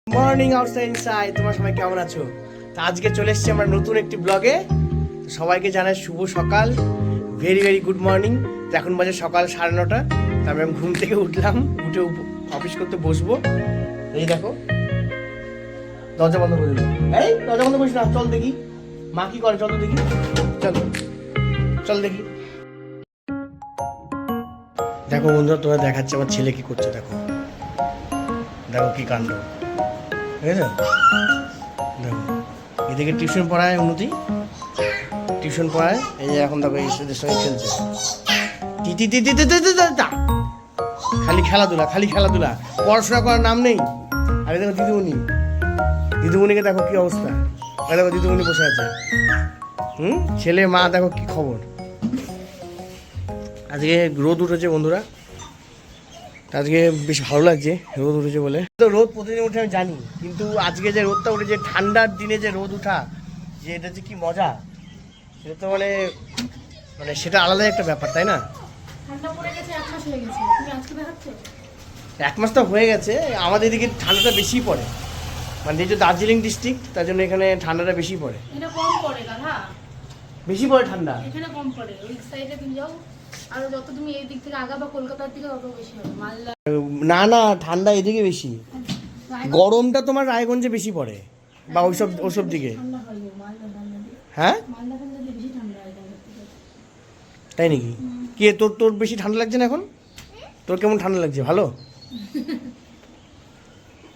Morning outside inside, তোমরা সবাই কেমন আছো? তো আজকে চলে এসেছি আমরা নতুন একটি ব্লগে। সবাইকে জানাই শুভ সকাল, ভেরি ভেরি গুড মর্নিং। তো এখন বাজে সকাল 9:30। তারপরে আমি ঘুম থেকে উঠলাম, উঠে অফিস করতে বসবো। এই দেখো দরজা বন্ধ করে দিল। এই দরজা বন্ধ করিস না, চল দেখি মা কি করে, চল তো দেখি, চল চল দেখি। দেখো বন্ধুরা, তোমরা দেখাচ্ছে আমার ছেলে কি করছে। দেখো দেখো কি কাণ্ড, ঠিক আছে? দেখো এদিকে টিউশন পড়ায় উন্নতি, টিউশন পড়ায়। এই যে এখন দেখো এদের সঙ্গে খেলছে, খালি খেলাধুলা, খালি খেলাধুলা, পড়াশোনা করার নাম নেই। আর দেখো দিদিমণি, দিদিমণিকে দেখো কি অবস্থা। দেখো দিদিমণি বসে আছে, ছেলে মা দেখো কি খবর। আজকে রোদ উঠেছে বন্ধুরা, আজকে বেশ ভালো লাগছে রোদ উঠেছে বলে। তো রোদ প্রতিদিন উঠে আমি জানি, কিন্তু আজকে যে রোদটা উঠেছে, ঠান্ডার দিনে যে রোদ উঠা, যে এটা যে কি মজা, সেটা তো মানে মানে সেটা আলাদা একটা ব্যাপার, তাই না? এক মাস তো হয়ে গেছে। আমাদের এদিকে ঠান্ডাটা বেশি পড়ে, মানে যেহেতু দার্জিলিং ডিস্ট্রিক্ট, তার জন্য এখানে ঠান্ডাটা বেশি পড়ে। বেশি পড়ে ঠান্ডা এখানে কম পড়ে, ওই সাইডে তুমি যাও আর যত তুমি এই দিক থেকে আগাবা কলকাতার দিকে তত বেশি হবে। মালদা না না, ঠান্ডা এদিকে বেশি, গরমটা তোমার রায়গঞ্জে বেশি পড়ে বা ওইসব দিকে। হ্যাঁ তাই নাকি? কি তোর বেশি ঠান্ডা লাগছে না এখন? তোর কেমন ঠান্ডা লাগছে? ভালো?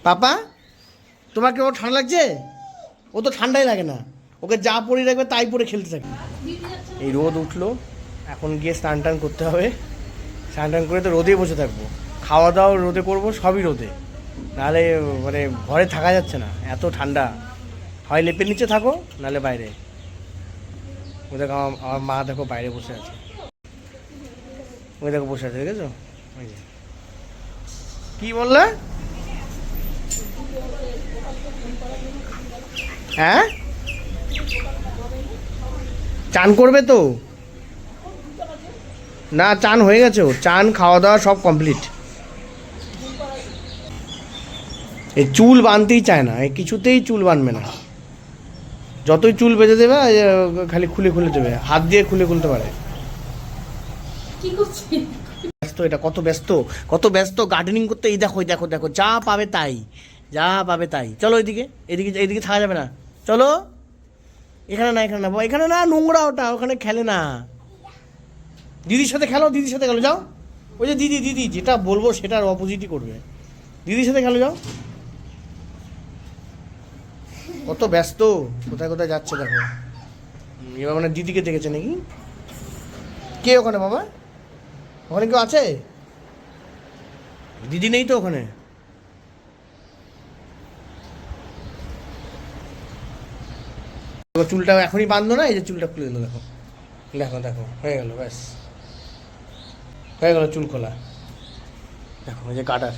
পাপা তোমার কেমন ঠান্ডা লাগছে? ও তো ঠান্ডাই লাগে না, ওকে যা পরে রাখবে তাই পরে খেলতে থাকে। এই রোদ উঠলো, এখন গিয়ে স্নান টান করতে হবে। স্নান টান করে তো রোদে বসে থাকবো, খাওয়া দাওয়া রোদে করবো, সবই রোদে, নাহলে মানে ঘরে থাকা যাচ্ছে না, এত ঠান্ডা। হয় লেপের নিচে থাকো, নাহলে বাইরে। ও দেখো আমার মা দেখো বাইরে বসে আছে, ওই দেখো বসে আছে, দেখেছো? কি বললে? হ্যাঁ চান করবে তো? না চান হয়ে গেছে, ও চান খাওয়া দাওয়া সব কমপ্লিট। এই চুল বাঁধতেই চায় না, এই কিছুতেই চুল বাঁধবে না। যতই চুল বেঁধে দেবে খালি খুলে খুলে দেবে, হাত দিয়ে খুলে খুলতে পারে। ব্যস্ত, এটা কত ব্যস্ত, কত ব্যস্ত গার্ডেনিং করতে। এই দেখো দেখো দেখো, যা পাবে তাই, যা পাবে তাই। চলো এদিকে, এদিকে এদিকে থাকা যাবে না, চলো। এখানে না, এখানে না, এখানে না, নোংরা ওটা, ওখানে খেলে না। দিদির সাথে খেলো, দিদির সাথে খেলো, যাও। ওই যে দিদি, দিদি যেটা বলবো সেটার অপোজিটই করবে। দিদির সাথে খেলো, যাও। কত ব্যস্ত, কোথায় কোথায় যাচ্ছে দেখো। এবার মানে দিদিকে দেখেছে নাকি? কে ওখানে বাবা? ওখানে কেউ আছে? দিদি নেই তো ওখানে। চুলটা এখনই বাঁধলো না, এই যে চুলটা খুলে দিল, দেখো দেখো দেখো, হয়ে গেল, ব্যাস হয়ে গেল চুল খোলা। দেখো এই যে কাটার,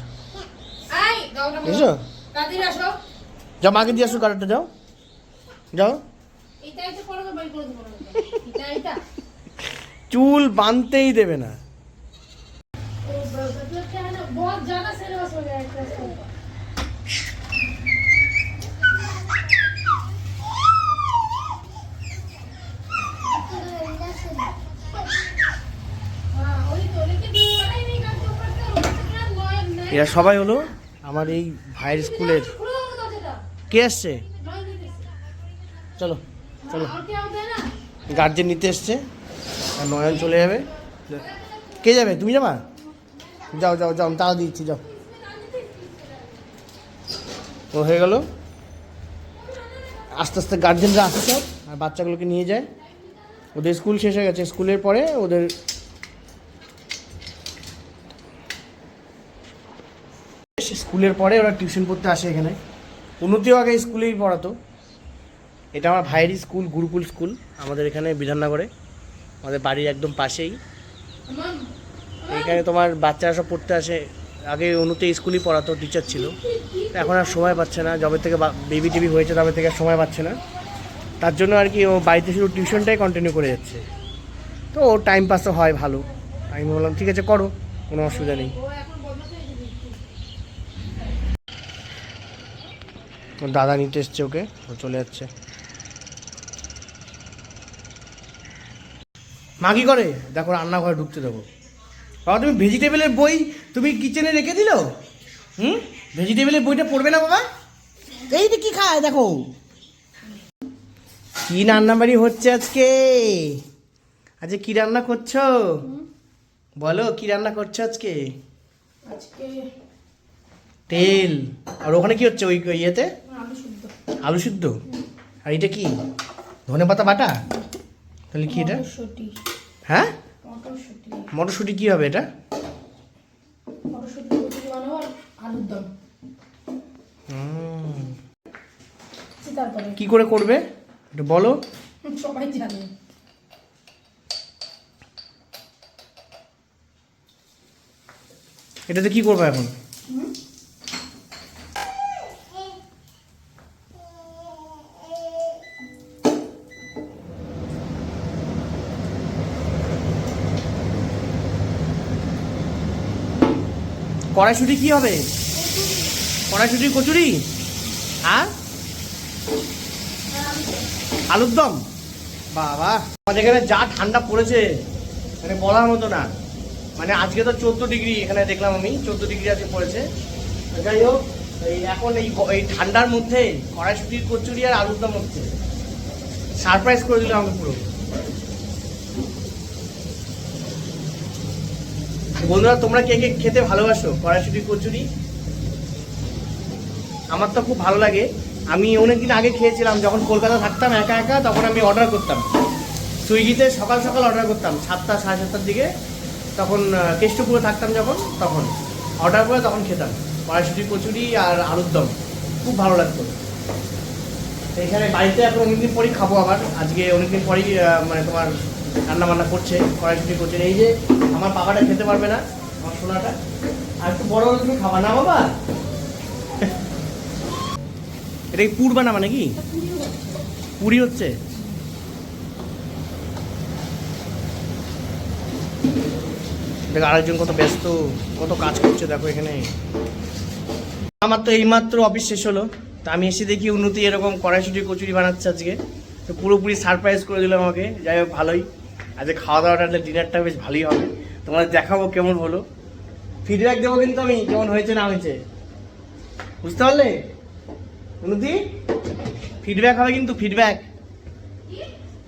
বুঝছো? যাও মাকে দিয়ে আসো কাটারটা, যাও যাও। চুল বাঁধতেই দেবে না। এরা সবাই হলো আমার এই ভাইয়ের স্কুলের। কে আসছে? চলো চলো, গার্জেন নিতে এসছে, আর নয়ন চলে যাবে। কে যাবে? তুমি যাবা? যাও যাও যাও, আমি তাড়া দিচ্ছি, যাও। ও হয়ে গেল, আস্তে আস্তে গার্জেনরা আসে সব, আর বাচ্চাগুলোকে নিয়ে যায়। ওদের স্কুল শেষ হয়ে গেছে, স্কুলের পরে ওদের স্কুলের পরে ওরা টিউশন পড়তে আসে এখানে। উন্নতিও আগে স্কুলেই পড়াতো। এটা আমার ভাইয়েরই স্কুল, গুরুকুল স্কুল, আমাদের এখানে বিধাননগরে, আমাদের বাড়ির একদম পাশেই। এখানে তোমার বাচ্চারা সব পড়তে আসে। আগে উন্নতি স্কুলই পড়াতো, টিচার ছিল। এখন আর সময় পাচ্ছে না, যবে থেকে বেবি টিবি হয়েছে তবে থেকে আর সময় পাচ্ছে না। তার জন্য আর কি ও বাড়িতে শুধু টিউশনটাই কন্টিনিউ করে যাচ্ছে। তো ওর টাইম পাসও হয় ভালো। আমি বললাম ঠিক আছে করো, কোনো অসুবিধা নেই। ওর দাদা নিতে এসছে ওকে, ও চলে যাচ্ছে। মা কি করে দেখো, রান্নাঘরে ঢুকতে দেবো। বাবা তুমি ভেজিটেবলের বই তুমি কিচেনে রেখে দিল? ভেজিটেবলের বইটা পড়বে না বাবা? এই যে কি খায় দেখো, কি রান্নাবাড়ি হচ্ছে আজকে? আজকে কি রান্না করছো বলো, কি রান্না করছো আজকে? আজকে তেল। আর ওখানে কি হচ্ছে ওই ইয়েতে? আলু সিদ্ধ। আলু সিদ্ধ। আর এটা কি, ধনেপাতা বাটা? তাহলে কি এটা? মটরশুঁটি। হ্যাঁ মটরশুঁটি। মটরশুঁটি কি হবে এটা? মটরশুঁটি কচুরি বানাবো আর আলুর দম। তারপরে কি করে করবে এটা বলো? সবাই জানে। এটাতে কি করবে এখন? কড়াইশুঁটি কি হবে? কড়াইশুঁটি কচুরি আর আলুর দম। বাবা আমাদের এখানে যা ঠান্ডা পড়েছে মানে বলার মতো না। মানে আজকে তো 14 ডিগ্রি এখানে দেখলাম আমি, 14 ডিগ্রি আজকে পড়েছে। যাই হোক, এখন এই ঠান্ডার মধ্যে কড়াইশুঁটির কচুরি আর আলুর দম হচ্ছে, সারপ্রাইজ করে দিল আমাকে পুরো। বন্ধুরা তোমরা কে কে খেতে ভালোবাসো কড়াইশুঁটির কচুরি? আমার তো খুব ভালো লাগে। আমি অনেকদিন আগে খেয়েছিলাম যখন কলকাতা থাকতাম একা একা, তখন আমি অর্ডার করতাম সুইগিতে, সকাল সকাল অর্ডার করতাম 7টা সাড়ে 7টার দিকে। তখন কেষ্টপুরে থাকতাম যখন, তখন অর্ডার করে তখন খেতাম কড়াইশুঁটি কচুরি আর আলুর দম, খুব ভালো লাগতো। এখানে বাড়িতে এখন অনেকদিন পরই খাবো আবার, আজকে অনেকদিন পরই মানে তোমার রান্না বান্না করছে কড়াইশুঁটি কচুরি। এই যে আমার বাবাটা খেতে পারবে না, আমার সোনাটা, আর একটু বড় হলে তুমি খাবা না বাবা? এটা কি পুর বানাবা নাকি? পুরি হচ্ছে। দেখো আরেকজন কত ব্যস্ত, কত কাজ করছে দেখো এখানে। আমার তো এইমাত্র অফিস শেষ হলো, তা আমি এসে দেখি উন্নতি এরকম কড়াইশুঁটি কচুরি বানাচ্ছে আজকে, তো পুরোপুরি সারপ্রাইজ করে দিলাম আমাকে। যাই হোক ভালোই, আজকে খাওয়া দাওয়াটা ডিনারটা বেশ ভালোই হবে। তোমাদের দেখাবো কেমন হলো, ফিডব্যাক দেবো কিন্তু আমি, কেমন হয়েছে না হয়েছে, বুঝতে পারলে উন্নতি? ফিডব্যাক হবে কিন্তু, ফিডব্যাক।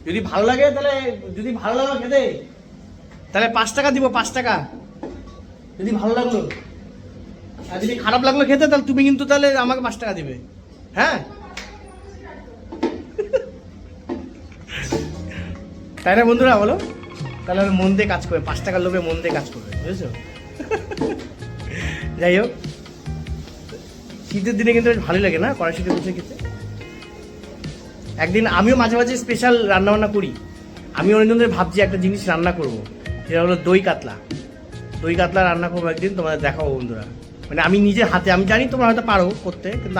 যদি ভালো লাগে তাহলে, যদি ভালো লাগলো খেতে তাহলে 5 টাকা দিব, 5 টাকা যদি ভালো লাগলো। আর যদি খারাপ লাগলো খেতে তাহলে তুমি কিন্তু তাহলে আমাকে 5 টাকা দিবে, হ্যাঁ? তাই না বন্ধুরা বলো? তাহলে আমি মন দিয়ে কাজ করবে, 5 টাকার লোভে মন দিয়ে কাজ করবে, বুঝেছো? যাই হোক, শীতের দিনে কিন্তু ভালোই লাগে না কড়াইশুঁটি কচুরি খেতে। একদিন আমিও মাঝে মাঝে স্পেশাল রান্নাবান্না করি। আমি অনেকদিন ধরে ভাবছি একটা জিনিস রান্না করব, সেটা হলো দই কাতলা। দই কাতলা রান্না করবো একদিন, তোমাদের দেখাবো বন্ধুরা। মানে আমি নিজের হাতে, আমি জানি তোমরা হয়তো পারো করতে, কিন্তু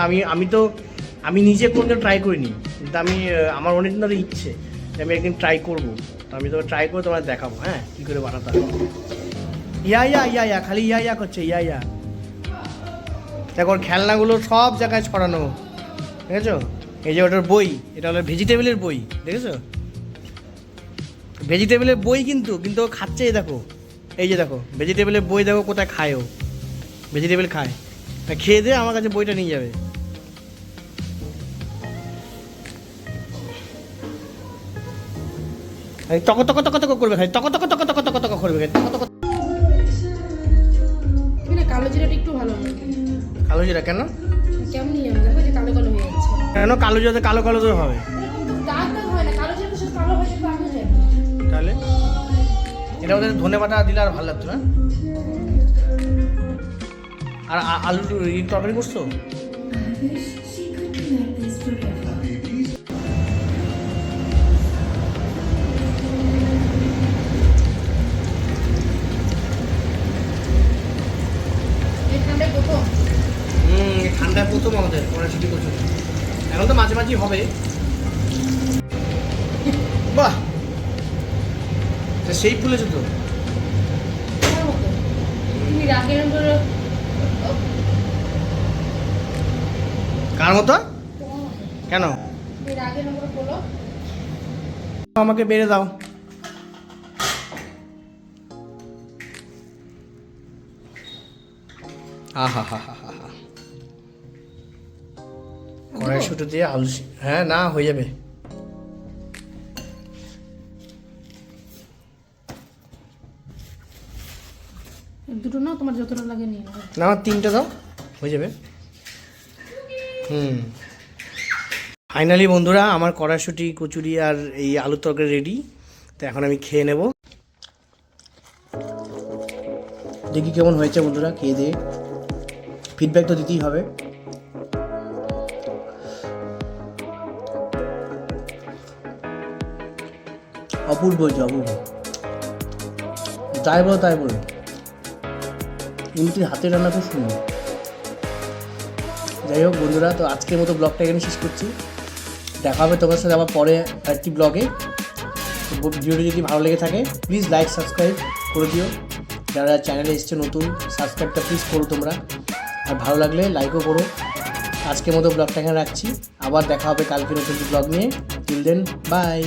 আমি নিজে কোনোদিন ট্রাই করিনি, কিন্তু আমার অনেকদিন ধরে ইচ্ছে যে আমি একদিন ট্রাই করবো। তো আমি তোমার ট্রাই করে তোমাদের দেখাবো, হ্যাঁ, কী করে বানাতে হবে। ইয়া খালি ইয়া করছে, ইয়া। দেখো খেলনাগুলো সব জায়গায় ছড়ানো, দেখেছো? এই যে ওটার বই, এটা হলো ভেজিটেবলের বই, দেখেছো? ভেজিটেবলের বই কিন্তু ও খাচ্ছে, দেখো এই যে দেখো ভেজিটেবলের বই, দেখো কোথায় খায় ও, ভেজিটেবল খায়। খেয়ে দিয়ে আমার কাছে বইটা নিয়ে যাবে। তক তক তক তক করবে, খাই তক তক তক তক তক তক করবে, তক তক। কালো জিরাটা একটু ভালো লাগে। কালো জিরা কেন? কেমন জানো, দেখো যে কালো কালো হয়ে যাচ্ছে। কেন কালো জিরাতে কালো কালো তো হবে? দাগ দাগ হয় না, কালো জিরা শুধু কালো হয়, সেটা আমি জানি। তাহলে এটা ওদের ধনেপাতা দিলে আর ভালো লাগতো না। আর আলু তরকারি করছো? ঠান্ডায় প্রথম আমাদের কড়াইশুঁটি কচুরি, এখন তো মাঝে মাঝেই হবে। বাহ, সেই ফুলেছো তো। কার মতো? কেন এর আগে নম্বর বলো। আমাকে বেড়ে দাও। আহা হা হা হা হা, কড়াইশুঁটি দিয়ে আলু হ্যাঁ না হয়ে যাবে। দুটো না তোমার যতটা লাগে নিয়ে নাও। না আমার 3টে দাও, হয়ে যাবে। ফাইনালি বন্ধুরা আমার কড়াইশুঁটি কচুরি আর এই আলুর তরকারি রেডি। তো এখন আমি খেয়ে নেব। দেখি কেমন হয়েছে বন্ধুরা, খেয়ে দিয়ে ফিডব্যাক তো দিতেই হবে। অপূর্ব হয়েছে, অপূর্ব। তাই বলো তাই বলো, এমনি হাতের রান্না খুব সুন্দর। যাই হোক বন্ধুরা, তো আজকের মতো ব্লগটা এখানে শেষ করছি। দেখা হবে তোমার সাথে আবার পরে একটি ব্লগে। ভিডিওটি যদি ভালো লেগে থাকে প্লিজ লাইক সাবস্ক্রাইব করে দিও। যারা চ্যানেলে এসছে নতুন, সাবস্ক্রাইবটা প্লিজ করো তোমরা। আর ভালো লাগলে লাইকও করো। আজকের মতো ব্লগটা এখানে রাখছি, আবার দেখা হবে কালকে নতুন ব্লগ নিয়ে। Till then by.